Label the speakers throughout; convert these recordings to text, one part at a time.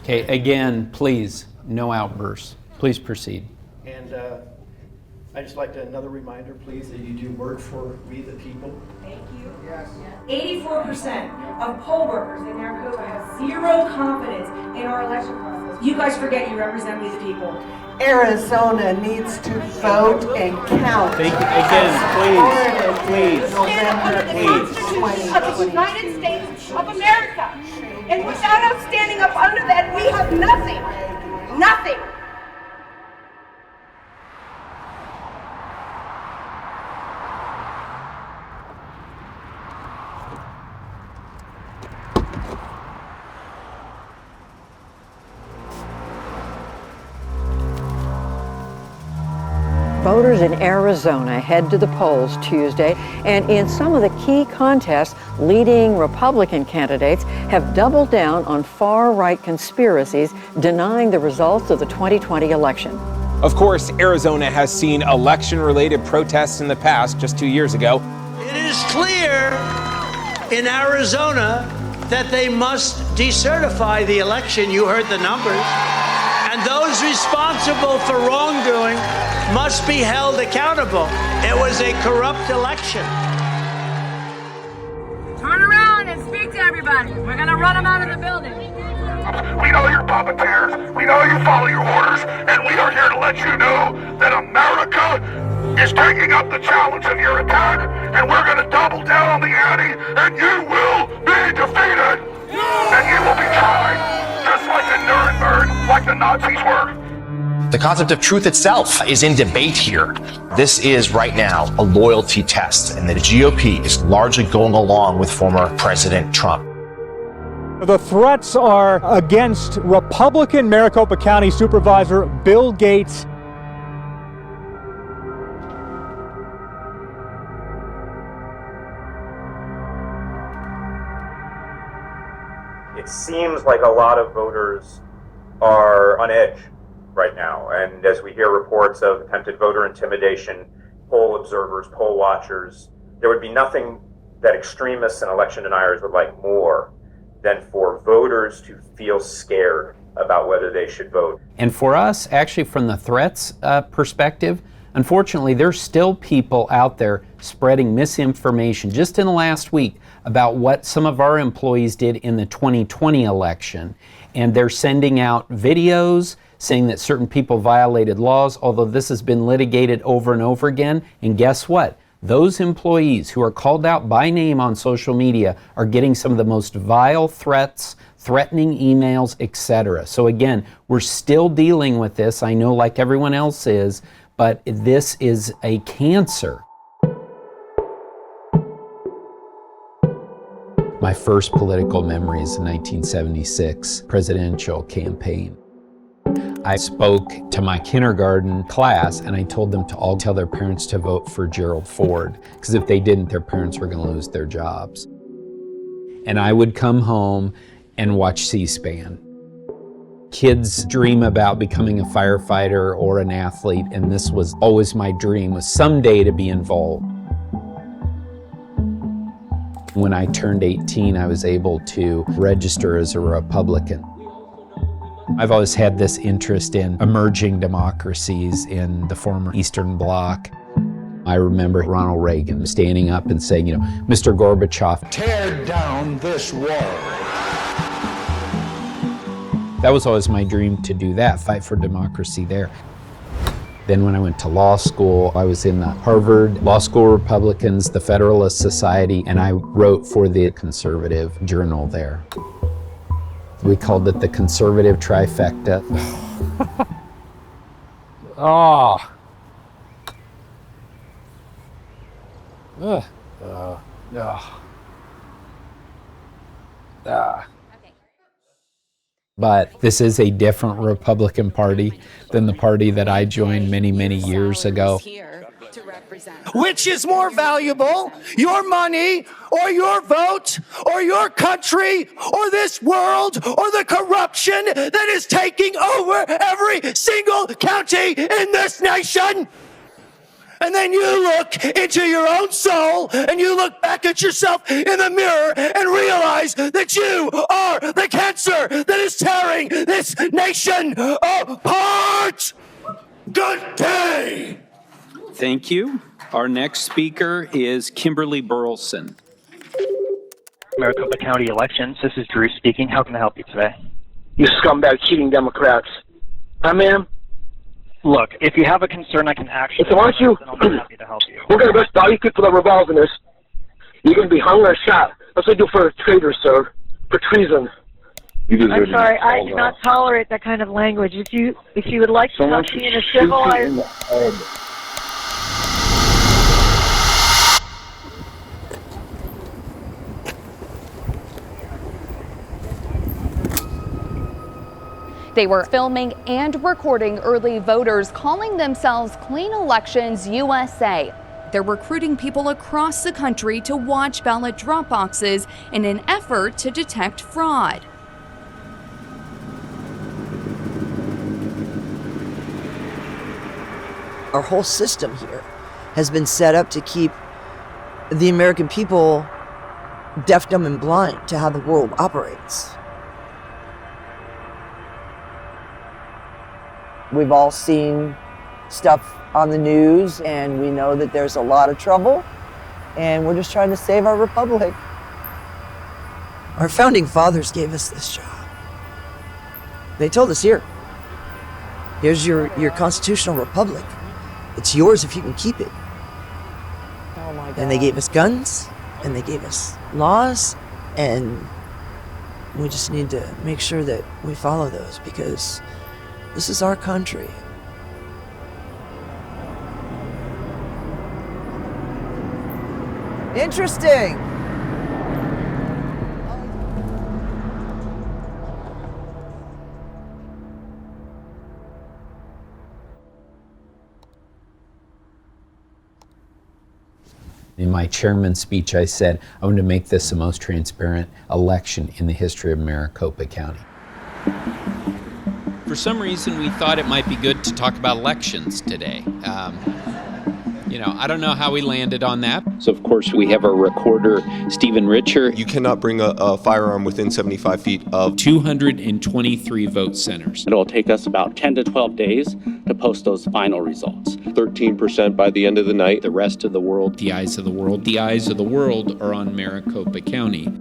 Speaker 1: Okay, again, please, no outbursts. Please proceed.
Speaker 2: And I'd just like another reminder, please, that you do work for we the people.
Speaker 3: Thank you. Yes. 84% of poll workers in Maricopa have zero confidence in our election process. You guys forget you represent we the people.
Speaker 4: Arizona needs to vote and count.
Speaker 1: Thank you. Again, please.
Speaker 3: Stand under the Constitution of the United States of America. And without us standing up under that, we have nothing. Nothing.
Speaker 5: Voters in Arizona head to the polls Tuesday, and in some of the key contests, leading Republican candidates have doubled down on far-right conspiracies, denying the results of the 2020 election.
Speaker 6: Of course, Arizona has seen election-related protests in the past, just 2 years ago.
Speaker 7: It is clear in Arizona that they must decertify the election. You heard the numbers. And those responsible for wrongdoing must be held accountable. It was a corrupt election.
Speaker 8: Turn around and speak to everybody. We're going to run them out of the building.
Speaker 9: We know you're puppeteers. We know you follow your orders. And we are here to let you know that America is taking up the challenge of your attack. And we're going to double down on the ante. And you will be defeated. And you will be tried. Just like in Nuremberg, like the Nazis were.
Speaker 10: The concept of truth itself is in debate here. This is right now a loyalty test, and the GOP is largely going along with former President Trump.
Speaker 11: The threats are against Republican Maricopa County Supervisor Bill Gates.
Speaker 12: It seems like a lot of voters are on edge right now. And as we hear reports of attempted voter intimidation, poll observers, poll watchers, there would be nothing that extremists and election deniers would like more than for voters to feel scared about whether they should vote.
Speaker 1: And for us, actually, from the threats perspective, unfortunately, there's still people out there spreading misinformation just in the last week about what some of our employees did in the 2020 election. And they're sending out videos saying that certain people violated laws, although this has been litigated over and over again. And guess what? Those employees who are called out by name on social media are getting some of the most vile threats, threatening emails, etc. So again, we're still dealing with this. I know, like everyone else is, but this is a cancer. My first political memory is the 1976 presidential campaign. I spoke to my kindergarten class and I told them to all tell their parents to vote for Gerald Ford, because if they didn't, their parents were going to lose their jobs. And I would come home and watch C-SPAN. Kids dream about becoming a firefighter or an athlete, and this was always my dream, was someday to be involved. When I turned 18, I was able to register as a Republican. I've always had this interest in emerging democracies in the former Eastern Bloc. I remember Ronald Reagan standing up and saying, Mr. Gorbachev,
Speaker 9: tear down this wall.
Speaker 1: That was always my dream, to do that, fight for democracy there. Then when I went to law school, I was in the Harvard Law School Republicans, the Federalist Society, and I wrote for the conservative journal there. We called it the conservative trifecta.
Speaker 11: Oh.
Speaker 1: But this is a different Republican Party than the party that I joined many, many years ago.
Speaker 7: Which is more valuable, your money or your vote or your country or this world or the corruption that is taking over every single county in this nation?
Speaker 13: And then you look into your own soul and you look back at yourself in the mirror and realize that you are the cancer that is tearing this nation apart. Good day.
Speaker 1: Thank you. Our next speaker is Kimberly Burleson.
Speaker 14: Maricopa County elections. This is Drew speaking. How can I help you today?
Speaker 15: You scumbag cheating Democrats. Huh, ma'am?
Speaker 14: Look, if you have a concern, I can actually.
Speaker 15: So why don't you?
Speaker 14: Then I'll be happy to help you.
Speaker 15: We're gonna best dog you for the revolve in this. You're gonna be hung or shot. That's what they do for a traitor, sir. For treason.
Speaker 16: I'm sorry, I do not tolerate that kind of language. If you would like to talk to me in a civilized.
Speaker 17: They were filming and recording early voters calling themselves Clean Elections USA. They're recruiting people across the country to watch ballot drop boxes in an effort to detect fraud.
Speaker 18: Our whole system here has been set up to keep the American people deaf, dumb, and blind to how the world operates. We've all seen stuff on the news, and we know that there's a lot of trouble, and we're just trying to save our republic. Our founding fathers gave us this job. They told us, here's your constitutional republic. It's yours if you can keep it.
Speaker 5: Oh my God.
Speaker 18: And they gave us guns, and they gave us laws, and we just need to make sure that we follow those, because this is our country. Interesting.
Speaker 1: In my chairman's speech, I said, I want to make this the most transparent election in the history of Maricopa County. For some reason, we thought it might be good to talk about elections today. I don't know how we landed on that. So, of course, we have our recorder, Stephen Richer.
Speaker 19: You cannot bring a firearm within 75 feet of
Speaker 1: 223 vote centers.
Speaker 20: It'll take us about 10 to 12 days to post those final results.
Speaker 19: 13% by the end of the night.
Speaker 1: The rest of the world, the eyes of the world are on Maricopa County.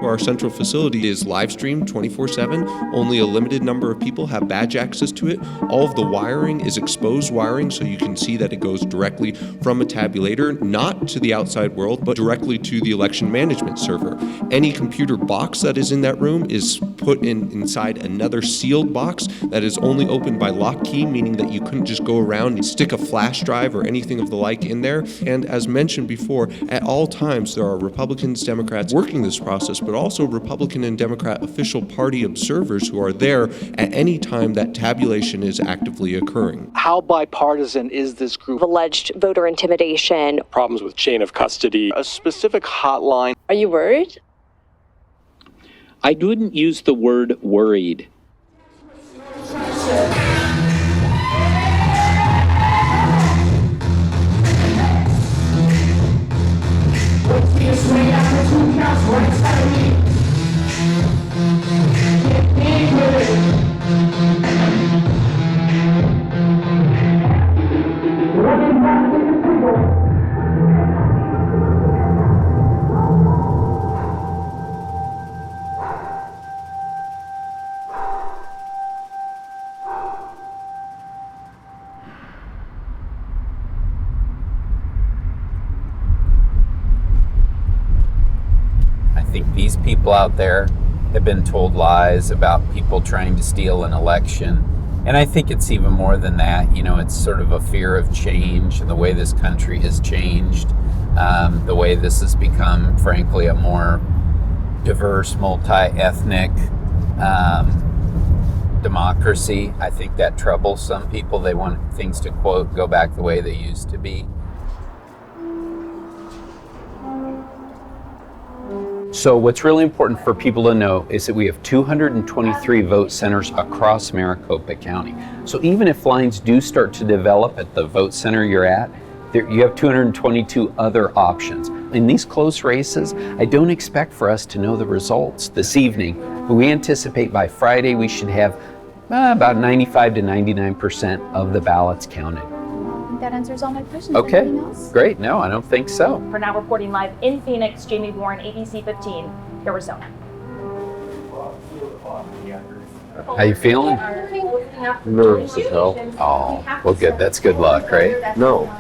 Speaker 19: Our central facility is live streamed 24/7. Only a limited number of people have badge access to it. All of the wiring is exposed wiring, so you can see that it goes directly from a tabulator, not to the outside world, but directly to the election management server. Any computer box that is in that room is put inside another sealed box that is only opened by lock key, meaning that you couldn't just go around and stick a flash drive or anything of the like in there. And as mentioned before, at all times there are Republicans, Democrats working this process, but also Republican and Democrat official party observers who are there at any time that tabulation is actively occurring.
Speaker 21: How bipartisan is this group?
Speaker 22: Alleged voter intimidation.
Speaker 21: Problems with chain of custody. A specific hotline.
Speaker 22: Are you worried?
Speaker 1: I wouldn't use the word worried. I think these people out there have been told lies about people trying to steal an election. And I think it's even more than that. It's sort of a fear of change and the way this country has changed, the way this has become, frankly, a more diverse, multi-ethnic democracy. I think that troubles some people. They want things to, quote, go back the way they used to be. So what's really important for people to know is that we have 223 vote centers across Maricopa County. So even if lines do start to develop at the vote center you're at, you have 222 other options. In these close races, I don't expect for us to know the results this evening, but we anticipate by Friday we should have about 95 to 99% of the ballots counted.
Speaker 2: I think that answers all my questions.
Speaker 1: Okay,
Speaker 2: Anything else?
Speaker 1: great. No, I don't think so.
Speaker 2: For now, reporting live in Phoenix, Jamie Warren, ABC 15, Arizona.
Speaker 1: How you feeling?
Speaker 4: Nervous as hell.
Speaker 1: Oh, well good. That's good luck, right?
Speaker 4: No.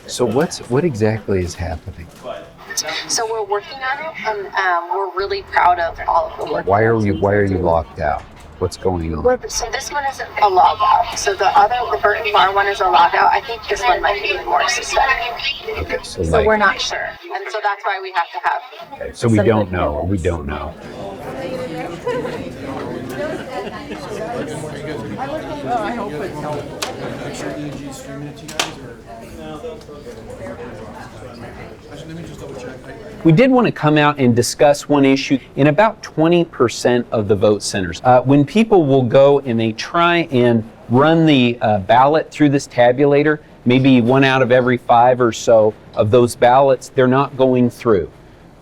Speaker 1: So what exactly is happening?
Speaker 23: So we're working on it, and we're really proud of all of the work.
Speaker 1: Why are you locked out? What's going on?
Speaker 23: Well, so this one isn't a log out. So the Burton Bar one is a log out. I think this one might be more suspect.
Speaker 1: Okay,
Speaker 23: So we're not sure, and so that's why we have to have.
Speaker 1: Okay, so we don't know. We don't know.
Speaker 24: I hope it helps. Make sure EG streaming it to you guys, or let me just double check.
Speaker 1: We did want to come out and discuss one issue in about 20% of the vote centers. When people will go and they try and run the ballot through this tabulator, maybe 1 out of every 5 or so of those ballots, they're not going through.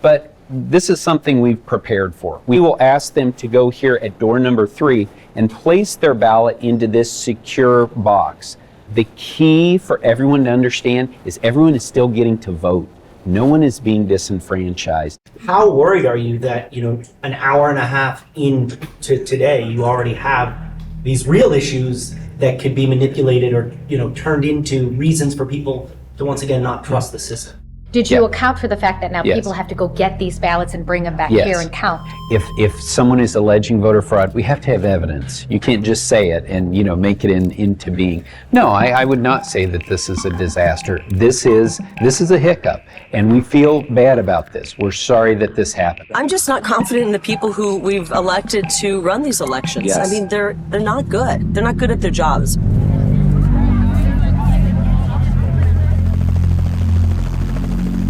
Speaker 1: But this is something we've prepared for. We will ask them to go here at door number 3 and place their ballot into this secure box. The key for everyone to understand is everyone is still getting to vote. No one is being disenfranchised.
Speaker 25: How worried are you that, an hour and a half into today, you already have these real issues that could be manipulated or, turned into reasons for people to once again not trust the system?
Speaker 26: Did you account for the fact that now
Speaker 1: Yes.
Speaker 26: people have to go get these ballots and bring them back
Speaker 1: Yes.
Speaker 26: here and count?
Speaker 1: If someone is alleging voter fraud, we have to have evidence. You can't just say it and make it into being. No, I would not say that this is a disaster. This is a hiccup, and we feel bad about this. We're sorry that this happened.
Speaker 27: I'm just not confident in the people who we've elected to run these elections.
Speaker 1: Yes.
Speaker 27: I mean, they're not good. They're not good at their jobs.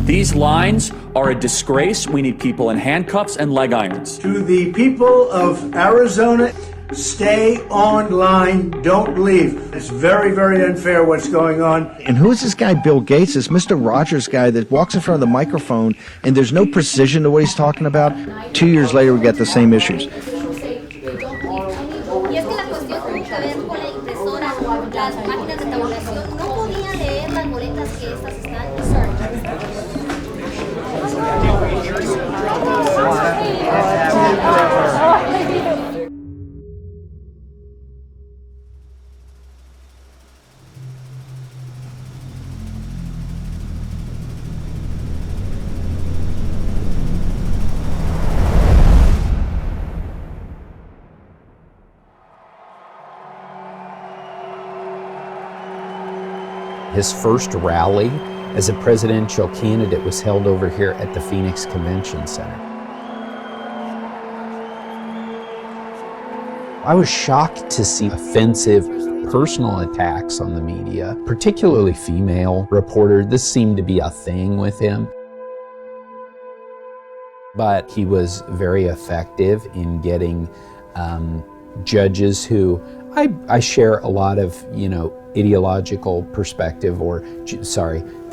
Speaker 28: These lines are a disgrace. We need people in handcuffs and leg irons.
Speaker 29: To the people of Arizona, stay online, don't leave. It's very, very unfair what's going on.
Speaker 30: And who is this guy, Bill Gates, this Mr. Rogers guy that walks in front of the microphone and there's no precision to what he's talking about? 2 years later, we got the same issues.
Speaker 1: His first rally as a presidential candidate was held over here at the Phoenix Convention Center. I was shocked to see offensive personal attacks on the media, particularly female reporters. This seemed to be a thing with him. But he was very effective in getting judges who I share a lot of, ideological perspective, or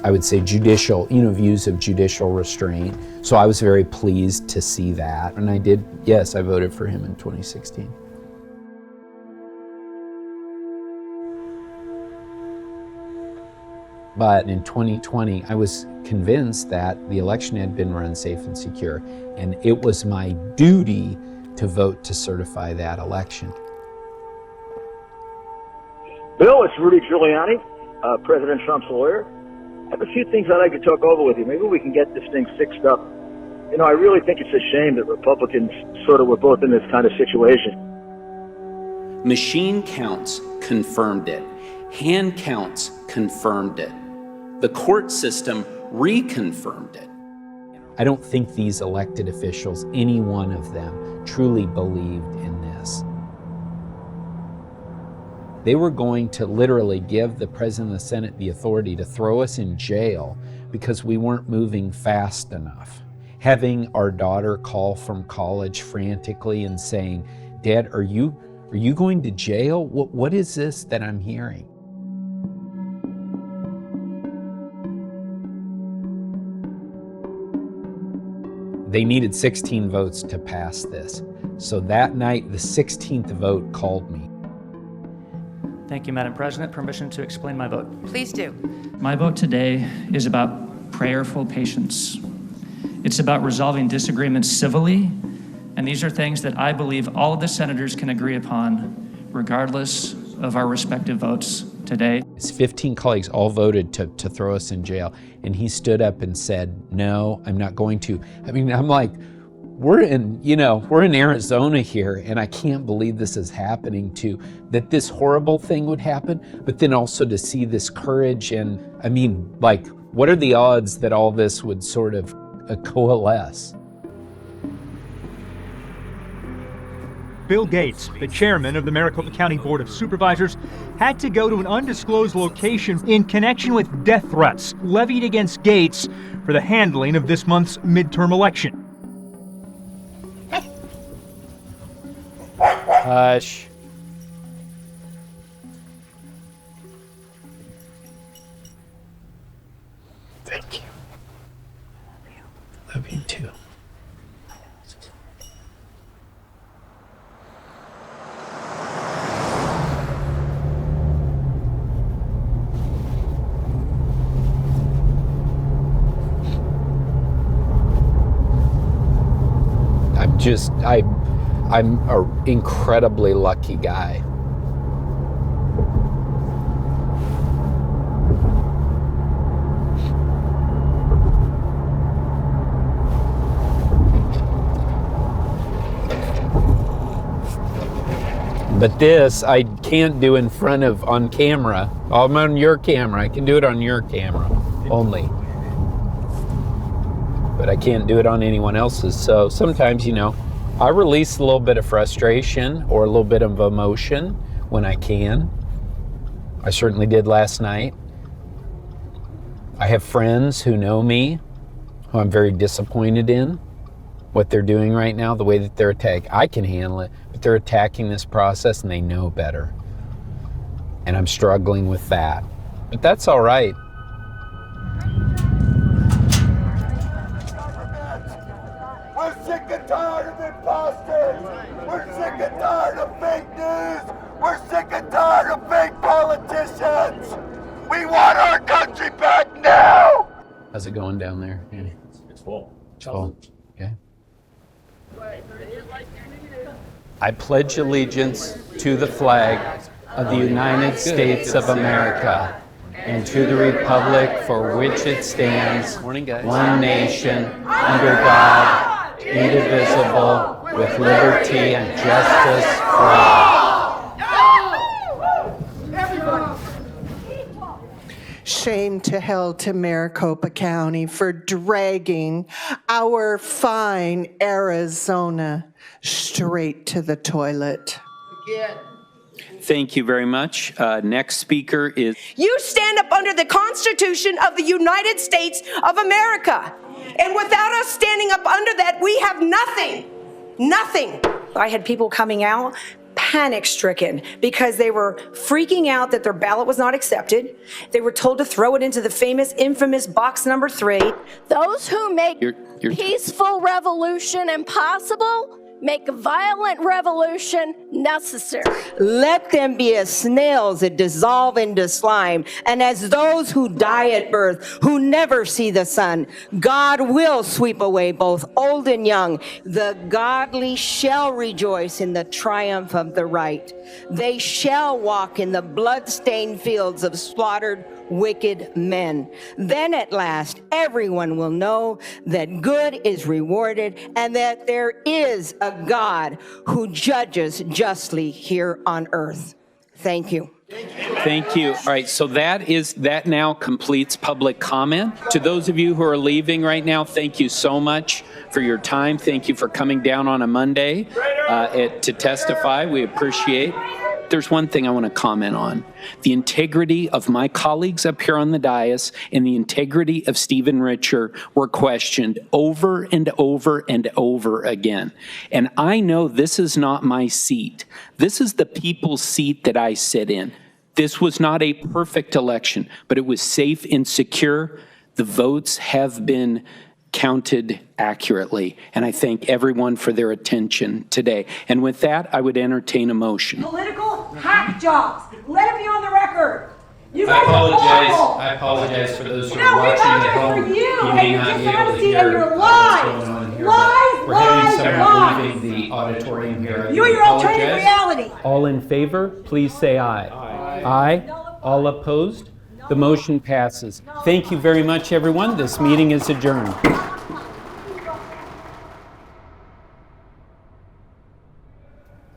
Speaker 1: I would say judicial, views of judicial restraint. So I was very pleased to see that. And I voted for him in 2016. But in 2020, I was convinced that the election had been run safe and secure, and it was my duty to vote to certify that election.
Speaker 31: Bill, it's Rudy Giuliani, President Trump's lawyer. I have a few things I'd like to talk over with you. Maybe we can get this thing fixed up. I really think it's a shame that Republicans were both in this kind of situation.
Speaker 1: Machine counts confirmed it. Hand counts confirmed it. The court system reconfirmed it. I don't think these elected officials, any one of them, truly believed in this. They were going to literally give the President of the Senate the authority to throw us in jail because we weren't moving fast enough. Having our daughter call from college frantically and saying, "Dad, are you going to jail? What is this that I'm hearing?" They needed 16 votes to pass this. So that night, the 16th vote called me.
Speaker 3: Thank you, Madam President. Permission to explain my vote.
Speaker 6: Please do.
Speaker 3: My vote today is about prayerful patience. It's about resolving disagreements civilly, and these are things that I believe all of the senators can agree upon, regardless of our respective votes today.
Speaker 1: His 15 colleagues all voted to throw us in jail, and he stood up and said, "No, I'm not going to." I mean, I'm like, we're in Arizona here, and I can't believe this is happening that this horrible thing would happen, but then also to see this courage. And I mean, like, what are the odds that all this would sort of coalesce?
Speaker 7: Bill Gates, the chairman of the Maricopa County Board of Supervisors, had to go to an undisclosed location in connection with death threats levied against Gates for the handling of this month's midterm election.
Speaker 1: Hush. Thank you. Love you too. I'm an incredibly lucky guy. But this I can't do in front of on camera. I'm on your camera. I can do it on your camera only. But I can't do it on anyone else's. So sometimes, I release a little bit of frustration or a little bit of emotion when I can. I certainly did last night. I have friends who know me, who I'm very disappointed in what they're doing right now, the way that they're attacking. I can handle it, but they're attacking this process and they know better. And I'm struggling with that. But that's all right.
Speaker 8: We're sick and tired of imposters. We're sick and tired of fake news. We're sick and tired of fake politicians. We want our country back now.
Speaker 1: How's it going down there, Annie?
Speaker 9: It's full.
Speaker 1: It's full. Okay. I pledge allegiance to the flag of the United States of America and to the republic for which it stands, one nation, under God, indivisible, with liberty and justice for all.
Speaker 10: Shame to hell to Maricopa County for dragging our fine Arizona straight to the toilet.
Speaker 1: Thank you very much. Next speaker is...
Speaker 11: You stand up under the Constitution of the United States of America. And without us standing up under that, we have nothing. Nothing. I had people coming out panic-stricken because they were freaking out that their ballot was not accepted. They were told to throw it into the famous, infamous box number 3.
Speaker 12: Those who make peaceful revolution impossible make violent revolution necessary.
Speaker 11: Let them be as snails that dissolve into slime, and as those who die at birth, who never see the sun. God will sweep away both old and young. The godly shall rejoice in the triumph of the right. They shall walk in the blood-stained fields of slaughtered wicked men. Then at last, everyone will know that good is rewarded and that there is a God who judges justly here on earth. Thank you.
Speaker 1: Thank you. All right, so that now completes public comment. To those of you who are leaving right now, thank you so much for your time. Thank you for coming down on a Monday to testify. We appreciate there's one thing I want to comment on. The integrity of my colleagues up here on the dais and the integrity of Stephen Richer were questioned over and over and over again. And I know this is not my seat. This is the people's seat that I sit in. This was not a perfect election, but it was safe and secure. The votes have been counted accurately, and I thank everyone for their attention today. And with that, I would entertain a motion.
Speaker 5: Political hack jobs. Let it be on the record. You guys are horrible.
Speaker 1: I apologize for those who
Speaker 5: No,
Speaker 1: are
Speaker 5: we
Speaker 1: watching at
Speaker 5: apologize
Speaker 1: home.
Speaker 5: for you
Speaker 1: may
Speaker 5: and your
Speaker 1: not be able to
Speaker 5: dishonesty
Speaker 1: hear
Speaker 5: and your
Speaker 1: what's
Speaker 5: lies.
Speaker 1: going on here,
Speaker 5: Lies,
Speaker 1: but we're having
Speaker 5: lies,
Speaker 1: someone
Speaker 5: lies.
Speaker 1: leaving the auditorium here. I
Speaker 5: You and your alternative
Speaker 1: apologize.
Speaker 5: reality.
Speaker 1: All in favor, please say aye. Aye. All opposed? The motion passes. Thank you very much, everyone. This meeting is adjourned.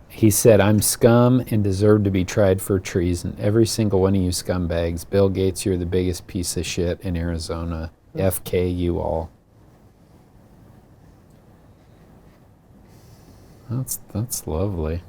Speaker 1: He said, I'm scum and deserve to be tried for treason. Every single one of you scumbags. Bill Gates, you're the biggest piece of shit in Arizona. FK you all. That's lovely.